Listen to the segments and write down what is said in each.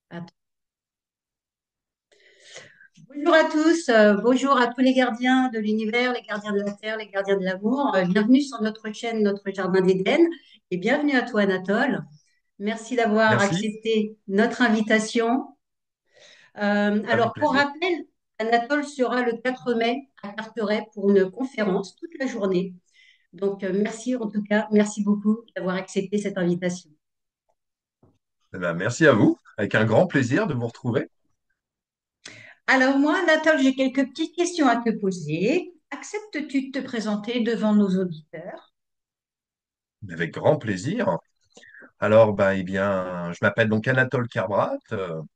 Attends. Bonjour à tous, bonjour à tous les gardiens de l'univers, les gardiens de la terre, les gardiens de l'amour. Bienvenue sur notre chaîne, notre jardin d'Éden, et bienvenue à toi, Anatole. Merci d'avoir Merci, accepté notre invitation. avec Alors, pour plaisir. rappel, Anatole sera le 4 mai à Carteret pour une conférence toute la journée. Donc, merci en tout cas, merci beaucoup d'avoir accepté cette invitation. Eh ben, merci à vous, avec un grand plaisir de vous retrouver. Alors, moi, Anatole, j'ai quelques petites questions à te poser. Acceptes-tu de te présenter devant nos auditeurs? Avec grand plaisir. Alors, ben, eh bien, je m'appelle donc Anatole Carbrat,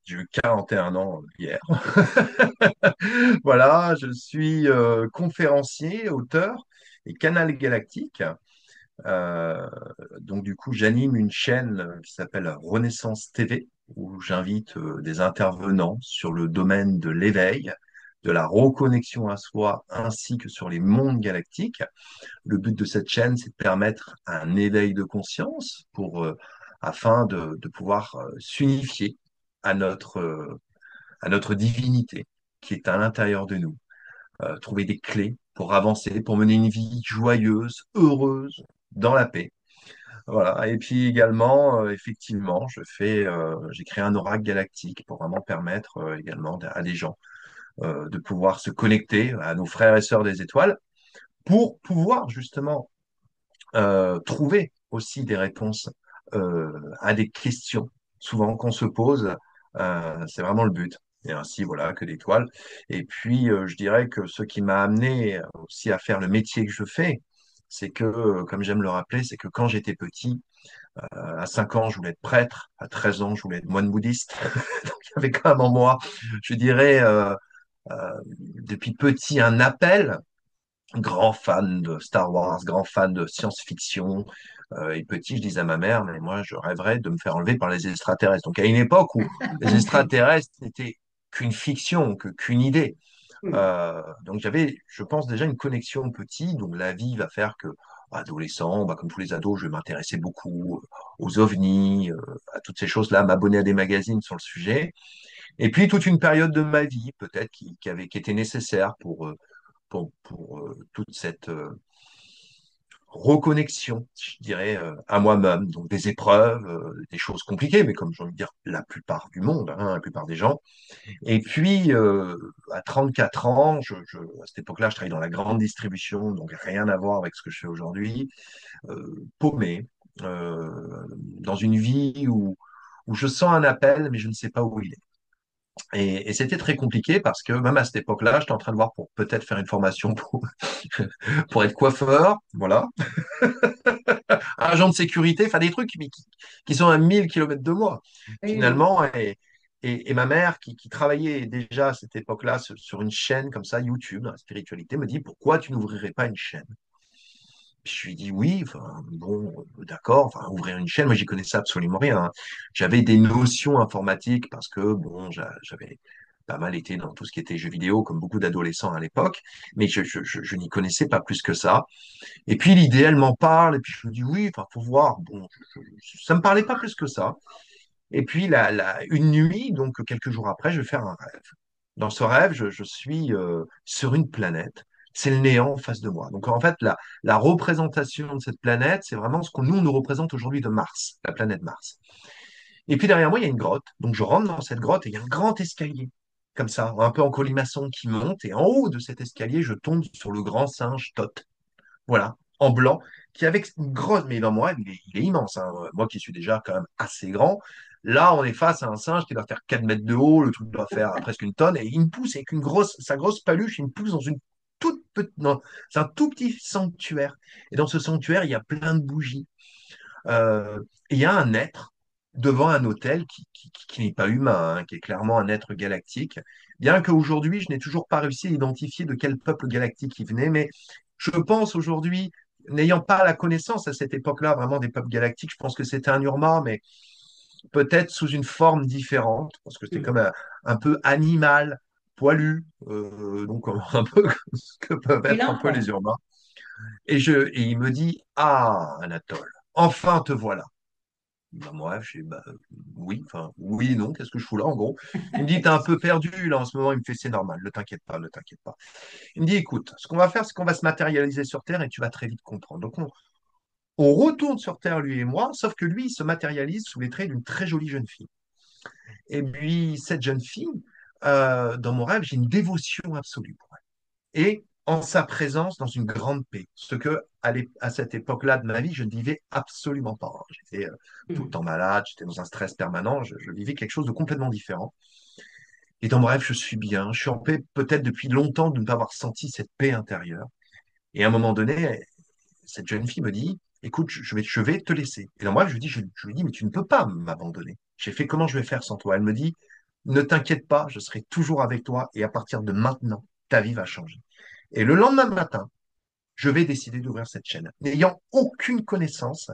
j'ai eu 41 ans hier. Voilà, je suis conférencier, auteur et Canal Galactique. Euh, donc, du coup, j'anime une chaîne qui s'appelle Renaissance TV, où j'invite des intervenants sur le domaine de l'éveil, de la reconnexion à soi, ainsi que sur les mondes galactiques. Le but de cette chaîne, c'est de permettre un éveil de conscience afin de pouvoir s'unifier à à notre divinité qui est à l'intérieur de nous, trouver des clés pour avancer, pour mener une vie joyeuse, heureuse, dans la paix. Voilà. Et puis également, effectivement, j'ai créé un oracle galactique pour vraiment permettre également à des gens de pouvoir se connecter à nos frères et sœurs des étoiles pour pouvoir justement trouver aussi des réponses à des questions souvent qu'on se pose. C'est vraiment le but. Et ainsi, voilà, que d'étoiles. Et puis, je dirais que ce qui m'a amené aussi à faire le métier que je fais, c'est que, comme j'aime le rappeler, c'est que quand j'étais petit, à 5 ans, je voulais être prêtre. À 13 ans, je voulais être moine bouddhiste. Donc, il y avait quand même en moi, je dirais, depuis petit, un appel. Grand fan de Star Wars, grand fan de science-fiction. Et petit, je disais à ma mère, mais moi, je rêverais de me faire enlever par les extraterrestres. Donc, à une époque où les extraterrestres n'étaient qu'une fiction, qu'une idée. Donc, j'avais, je pense, déjà une connexion petit. Donc, la vie va faire que, adolescent, bah, comme tous les ados, je vais m'intéresser beaucoup aux ovnis, à toutes ces choses-là, m'abonner à des magazines sur le sujet. Et puis, toute une période de ma vie, peut-être, qui était nécessaire pour toute cette reconnexion, je dirais, à moi-même. Donc des épreuves, des choses compliquées, mais comme j'ai envie de dire, la plupart du monde, hein, la plupart des gens. Et puis, à 34 ans, à cette époque-là, je travaillais dans la grande distribution, donc rien à voir avec ce que je fais aujourd'hui, paumé, dans une vie où je sens un appel, mais je ne sais pas où il est. Et c'était très compliqué parce que même à cette époque-là, j'étais en train de voir pour peut-être faire une formation pour être coiffeur, voilà, agent de sécurité, enfin des trucs qui sont à 1000 kilomètres de moi, Oui, oui. finalement. Et ma mère, qui travaillait déjà à cette époque-là sur une chaîne comme ça, YouTube, dans la spiritualité, me dit, pourquoi tu n'ouvrirais pas une chaîne? Puis je lui dis oui, enfin, bon, d'accord, enfin, ouvrir une chaîne, moi j'y connaissais absolument rien, hein. J'avais des notions informatiques parce que bon, j'avais pas mal été dans tout ce qui était jeux vidéo, comme beaucoup d'adolescents à l'époque, mais je n'y connaissais pas plus que ça. Et puis l'idée, elle m'en parle, et puis je me dis oui, enfin, faut voir. Bon, ça me parlait pas plus que ça. Et puis une nuit, donc quelques jours après, je vais faire un rêve. Dans ce rêve, je suis sur une planète. C'est le néant en face de moi. Donc en fait, la représentation de cette planète, c'est vraiment ce qu'on nous représente aujourd'hui de Mars, la planète Mars. Et puis derrière moi, il y a une grotte. Donc je rentre dans cette grotte et il y a un grand escalier, comme ça, un peu en colimaçon qui monte. Et en haut de cet escalier, je tombe sur le grand singe Tot, voilà, en blanc, qui avec une grosse, mais dans moi, il est immense, hein. Moi qui suis déjà quand même assez grand, là on est face à un singe qui doit faire 4 mètres de haut, le truc doit faire presque une tonne, et il me pousse avec sa grosse paluche, il me pousse dans une toute petite, non, c'est un tout petit sanctuaire. Et dans ce sanctuaire, il y a plein de bougies. Et il y a un être devant un hôtel qui n'est pas humain, hein, qui est clairement un être galactique. Bien qu'aujourd'hui, je n'ai toujours pas réussi à identifier de quel peuple galactique il venait, mais je pense aujourd'hui, n'ayant pas la connaissance à cette époque-là vraiment des peuples galactiques, je pense que c'était un Urma, mais peut-être sous une forme différente, parce que c'était comme un peu animal, poilu, donc un peu ce que peuvent Et être un peu l'enfant. les Urmas. Et il me dit, ah, Anatole, enfin te voilà. Bah, moi, je dis, bah, oui, enfin, oui, non, qu'est-ce que je fous là, en gros? Il me dit, t'es un peu perdu, là, en ce moment. Il me fait, c'est normal, ne t'inquiète pas, ne t'inquiète pas. Il me dit, écoute, ce qu'on va faire, c'est qu'on va se matérialiser sur Terre et tu vas très vite comprendre. Donc, on retourne sur Terre, lui et moi, sauf que lui, il se matérialise sous les traits d'une très jolie jeune fille. Et puis, cette jeune fille, dans mon rêve, j'ai une dévotion absolue pour elle. Et en sa présence, dans une grande paix. Ce que, à cette époque-là de ma vie, je ne vivais absolument pas. J'étais tout le Hmm. temps malade, j'étais dans un stress permanent, je vivais quelque chose de complètement différent. Et dans mon rêve, je suis bien, je suis en paix peut-être depuis longtemps de ne pas avoir senti cette paix intérieure. Et à un moment donné, cette jeune fille me dit, écoute, je vais te laisser. Et dans moi, je lui dis, mais tu ne peux pas m'abandonner. J'ai fait comment je vais faire sans toi? Elle me dit, ne t'inquiète pas, je serai toujours avec toi et à partir de maintenant, ta vie va changer. Et le lendemain matin, je vais décider d'ouvrir cette chaîne. N'ayant aucune connaissance,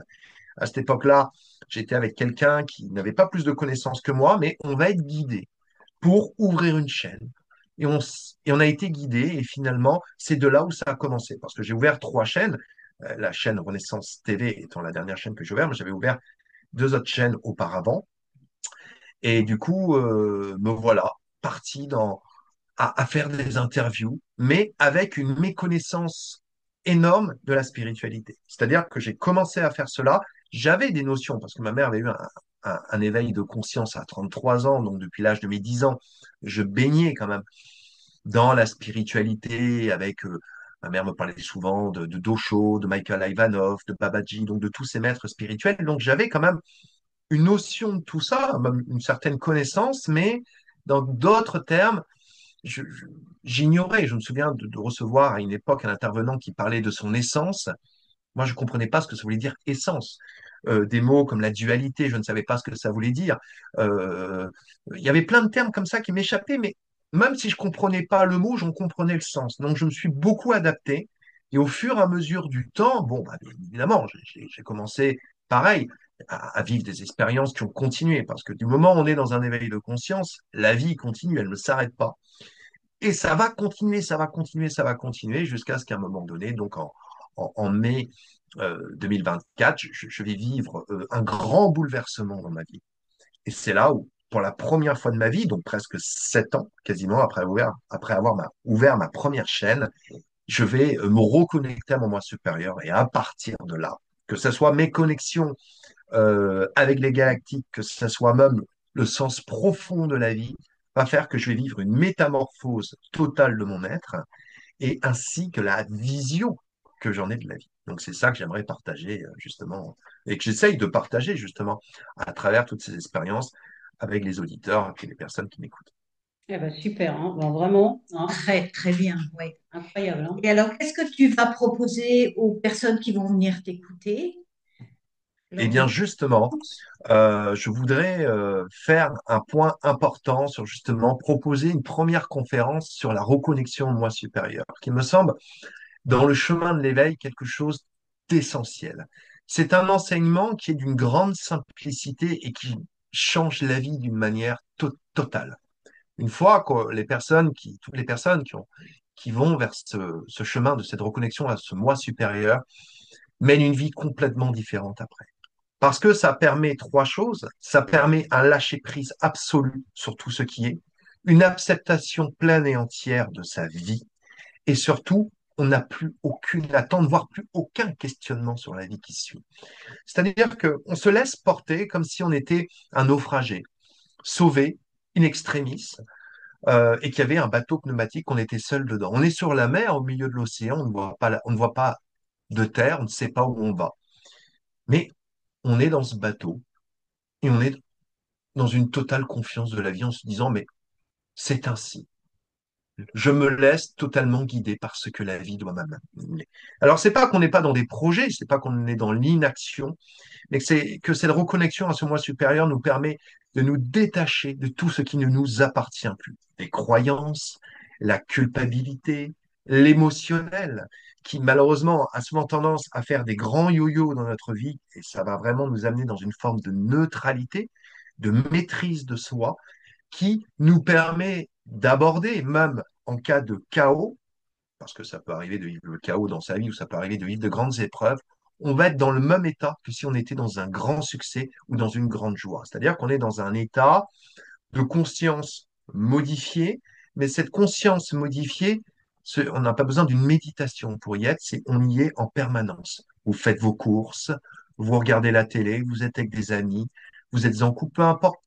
à cette époque-là, j'étais avec quelqu'un qui n'avait pas plus de connaissances que moi, mais on va être guidé pour ouvrir une chaîne. Et on a été guidé, et finalement, c'est de là où ça a commencé. Parce que j'ai ouvert trois chaînes, la chaîne Renaissance TV étant la dernière chaîne que j'ai ouverte, mais j'avais ouvert deux autres chaînes auparavant. Et du coup, me voilà parti à faire des interviews, mais avec une méconnaissance énorme de la spiritualité. C'est-à-dire que j'ai commencé à faire cela, j'avais des notions, parce que ma mère avait eu un éveil de conscience à 33 ans, donc depuis l'âge de mes 10 ans, je baignais quand même dans la spiritualité avec... ma mère me parlait souvent de Dosho, de Michael Ivanov, de Babaji, donc de tous ces maîtres spirituels. Donc j'avais quand même une notion de tout ça, même une certaine connaissance, mais dans d'autres termes, je- je- j'ignorais. Je me souviens de recevoir à une époque un intervenant qui parlait de son essence. Moi, je ne comprenais pas ce que ça voulait dire essence. Des mots comme la dualité, je ne savais pas ce que ça voulait dire. Euh, il y avait plein de termes comme ça qui m'échappaient, mais même si je comprenais pas le mot, j'en comprenais le sens. Donc, je me suis beaucoup adapté. Et au fur et à mesure du temps, bon, bah, bien évidemment, j'ai commencé pareil à vivre des expériences qui ont continué, parce que du moment où on est dans un éveil de conscience, la vie continue, elle ne s'arrête pas. Et ça va continuer, ça va continuer, ça va continuer jusqu'à ce qu'à un moment donné, donc en mai 2024, je vais vivre un grand bouleversement dans ma vie. Et c'est là où, pour la première fois de ma vie, donc presque 7 ans quasiment après avoir ouvert ma première chaîne, je vais me reconnecter à mon moi supérieur. Et à partir de là, que ce soit mes connexions avec les galactiques, que ce soit même le sens profond de la vie, va faire que je vais vivre une métamorphose totale de mon être et ainsi que la vision que j'en ai de la vie. Donc c'est ça que j'aimerais partager justement et que j'essaye de partager justement à travers toutes ces expériences avec les auditeurs et les personnes qui m'écoutent. Eh ben, super, hein. Bon, vraiment, hein. Très, très bien, oui. Incroyable, hein. Et alors, qu'est-ce que tu vas proposer aux personnes qui vont venir t'écouter Eh lors de bien ta justement, conférence? je voudrais faire un point important sur justement proposer une première conférence sur la reconnexion au moi supérieur, qui me semble dans le chemin de l'éveil quelque chose d'essentiel. C'est un enseignement qui est d'une grande simplicité et qui change la vie d'une manière totale. Une fois que toutes les personnes qui vont vers ce chemin de cette reconnexion à ce moi supérieur mènent une vie complètement différente après. Parce que ça permet trois choses. Ça permet un lâcher-prise absolu sur tout ce qui est, une acceptation pleine et entière de sa vie, et surtout, on n'a plus aucune attente, voire plus aucun questionnement sur la vie qui suit. C'est-à-dire qu'on se laisse porter comme si on était un naufragé, sauvé, in extremis, et qu'il y avait un bateau pneumatique, on était seul dedans. On est sur la mer, au milieu de l'océan, on ne voit pas de terre, on ne sait pas où on va. Mais on est dans ce bateau et on est dans une totale confiance de la vie en se disant, mais c'est ainsi. Je me laisse totalement guider par ce que la vie doit m'amener. Alors, c'est pas qu'on n'est pas dans des projets, c'est pas qu'on est dans l'inaction, mais c'est que cette reconnexion à ce moi supérieur nous permet de nous détacher de tout ce qui ne nous appartient plus. Les croyances, la culpabilité, l'émotionnel, qui malheureusement a souvent tendance à faire des grands yo-yo dans notre vie, et ça va vraiment nous amener dans une forme de neutralité, de maîtrise de soi, qui nous permet d'aborder, même en cas de chaos, parce que ça peut arriver de vivre le chaos dans sa vie ou ça peut arriver de vivre de grandes épreuves, on va être dans le même état que si on était dans un grand succès ou dans une grande joie. C'est-à-dire qu'on est dans un état de conscience modifiée, mais cette conscience modifiée, on n'a pas besoin d'une méditation pour y être, on y est en permanence. Vous faites vos courses, vous regardez la télé, vous êtes avec des amis, vous êtes en couple, peu importe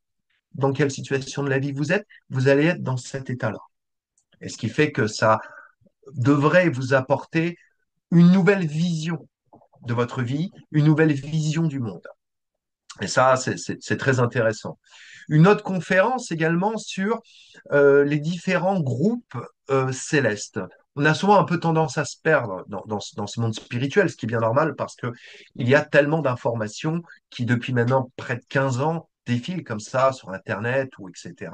dans quelle situation de la vie vous êtes, vous allez être dans cet état-là. Et ce qui fait que ça devrait vous apporter une nouvelle vision de votre vie, une nouvelle vision du monde. Et ça, c'est très intéressant. Une autre conférence également sur les différents groupes célestes. On a souvent un peu tendance à se perdre dans ce monde spirituel, ce qui est bien normal parce que il y a tellement d'informations qui, depuis maintenant près de 15 ans, défilent comme ça sur Internet ou etc.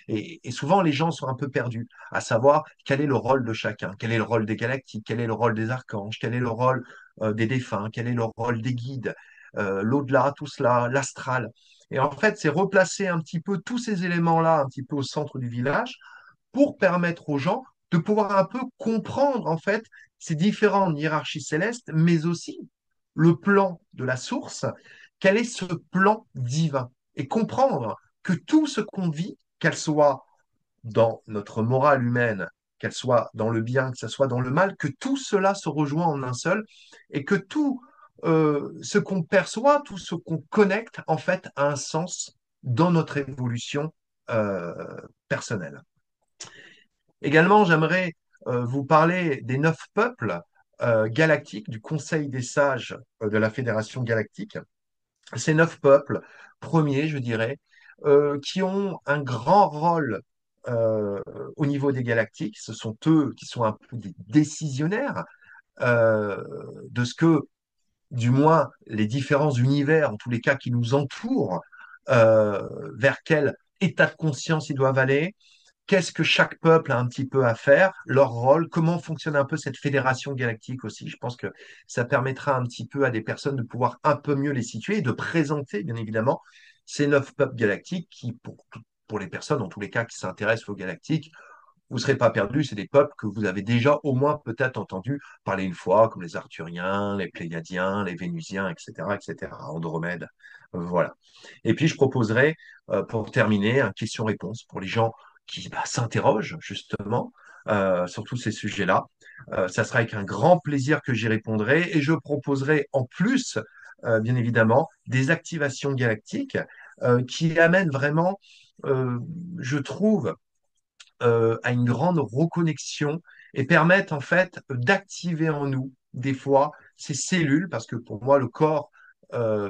Et souvent, les gens sont un peu perdus à savoir quel est le rôle de chacun, quel est le rôle des galactiques, quel est le rôle des archanges, quel est le rôle des défunts, quel est le rôle des guides, l'au-delà, tout cela, l'astral. Et en fait, c'est replacer un petit peu tous ces éléments-là un petit peu au centre du village pour permettre aux gens de pouvoir un peu comprendre en fait ces différentes hiérarchies célestes, mais aussi le plan de la source, quel est ce plan divin, et comprendre que tout ce qu'on vit, qu'elle soit dans notre morale humaine, qu'elle soit dans le bien, que ce soit dans le mal, que tout cela se rejoint en un seul et que tout ce qu'on perçoit, tout ce qu'on connecte, en fait, a un sens dans notre évolution euh, personnelle. Également, j'aimerais vous parler des 9 peuples galactiques du Conseil des sages de la Fédération galactique. Ces 9 peuples premiers, je dirais, qui ont un grand rôle euh, au niveau des galactiques. Ce sont eux qui sont un peu des décisionnaires euh, de ce que, du moins, les différents univers, en tous les cas, qui nous entourent, vers quel état de conscience ils doivent aller, qu'est-ce que chaque peuple a un petit peu à faire, leur rôle, comment fonctionne un peu cette fédération galactique aussi. Je pense que ça permettra un petit peu à des personnes de pouvoir un peu mieux les situer et de présenter, bien évidemment, ces 9 peuples galactiques qui, pour les personnes, en tous les cas, qui s'intéressent aux galactiques, vous ne serez pas perdus. C'est des peuples que vous avez déjà au moins peut-être entendu parler une fois, comme les Arthuriens, les Pléiadiens, les Vénusiens, etc., etc., Andromède. Voilà. Et puis, je proposerai, pour terminer, un question-réponse pour les gens qui s'interrogent justement sur tous ces sujets-là. Ça sera avec un grand plaisir que j'y répondrai et je proposerai en plus, bien évidemment, des activations galactiques qui amènent vraiment, euh, je trouve, à une grande reconnexion et permettent en fait d'activer en nous des fois ces cellules, parce que pour moi le corps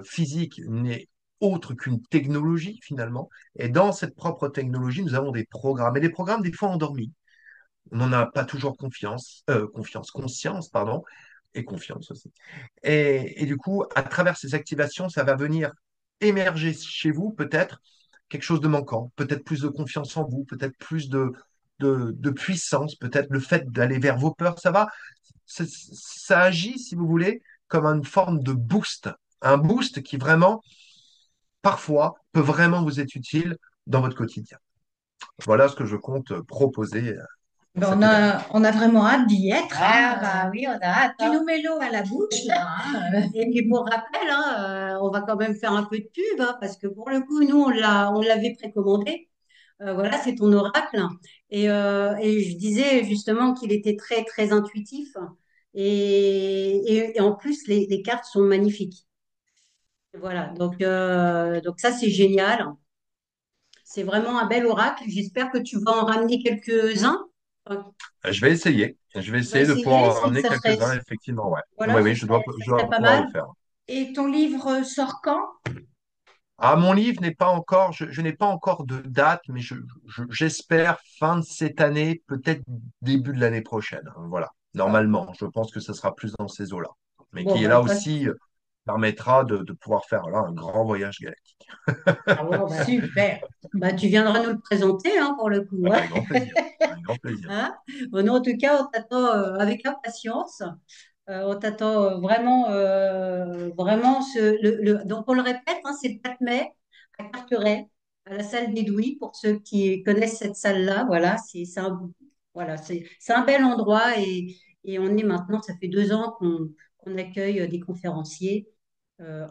physique n'est autre qu'une technologie finalement, et dans cette propre technologie nous avons des programmes, et des programmes des fois endormis. On n'en a pas toujours conscience, pardon, et confiance aussi. Et du coup, à travers ces activations, ça va venir émerger chez vous peut-être quelque chose de manquant, peut-être plus de confiance en vous, peut-être plus de puissance, peut-être le fait d'aller vers vos peurs, ça agit, si vous voulez, comme une forme de boost, un boost qui vraiment, parfois, peut vraiment vous être utile dans votre quotidien. Voilà ce que je compte proposer pour Ben, cet événement. on a vraiment hâte d'y être, Ah, hein. bah oui, on a hâte, Tu hein. nous mets l'eau à la bouche, là, hein. Et puis pour rappel, hein, on va quand même faire un peu de pub, hein, parce que pour le coup, nous, on l'avait précommandé. Voilà, c'est ton oracle. Et je disais justement qu'il était très, très intuitif. Et en plus, les cartes sont magnifiques. Voilà, donc ça, c'est génial. C'est vraiment un bel oracle. J'espère que tu vas en ramener quelques-uns. Enfin, Je vais essayer. Je vais tu vas essayer de essayer, pouvoir en ramener ça serait, quelques-uns, effectivement, ouais. voilà, Oui, oui, ça je serait dois pas pouvoir mal. le faire. Et ton livre sort quand? Ah, mon livre n'est pas encore, je n'ai pas encore de date, mais j'espère fin de cette année, peut-être début de l'année prochaine. Voilà. Normalement, je pense que ce sera plus dans ces eaux-là. Mais Bon, qui est bah, là de toute façon, aussi permettra de pouvoir faire là un grand voyage galactique. ah bon, bah, Super. bah, tu viendras nous le présenter, hein, pour le coup, hein. Avec grand plaisir. Avec grand plaisir. Hein. Bon, nous, en tout cas, on t'attend avec impatience. On t'attend vraiment, vraiment. Donc, on le répète, hein, c'est le 4 mai à Carteret, à la salle d'Edoui, pour ceux qui connaissent cette salle-là. Voilà, voilà, c'est un bel endroit et on est maintenant, ça fait 2 ans qu'on accueille des conférenciers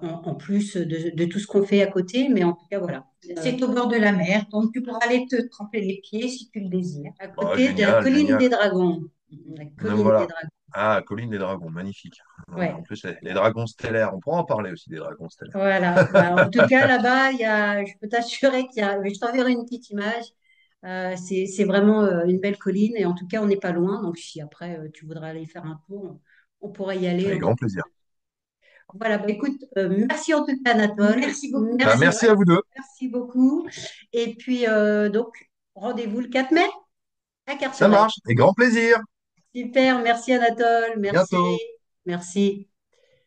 en plus de tout ce qu'on fait à côté. Mais en tout cas, voilà. C'est au bord de la mer, donc tu pourras aller te tremper les pieds si tu le désires. À Bah, côté de la génial, colline génial. des Dragons. La Donc colline des voilà. Dragons. Ah, Colline des Dragons, magnifique. En Ouais. plus, les dragons stellaires, on pourra en parler aussi des dragons stellaires. Voilà. Bah, en tout cas, là-bas, je peux t'assurer qu'il y a, mais je t'enverrai une petite image. C'est vraiment une belle colline et en tout cas, on n'est pas loin. Donc, si après tu voudrais aller faire un tour, on pourra y aller. Avec grand plaisir. Voilà. Bah, écoute, merci en tout cas, Anatole. Merci beaucoup. Bah, Merci, merci à vous deux. merci beaucoup. Et puis, donc, rendez-vous le 4 mai à Ça Carteret. marche. Et grand plaisir. Super. Merci, Anatole. À Merci. bientôt. Merci.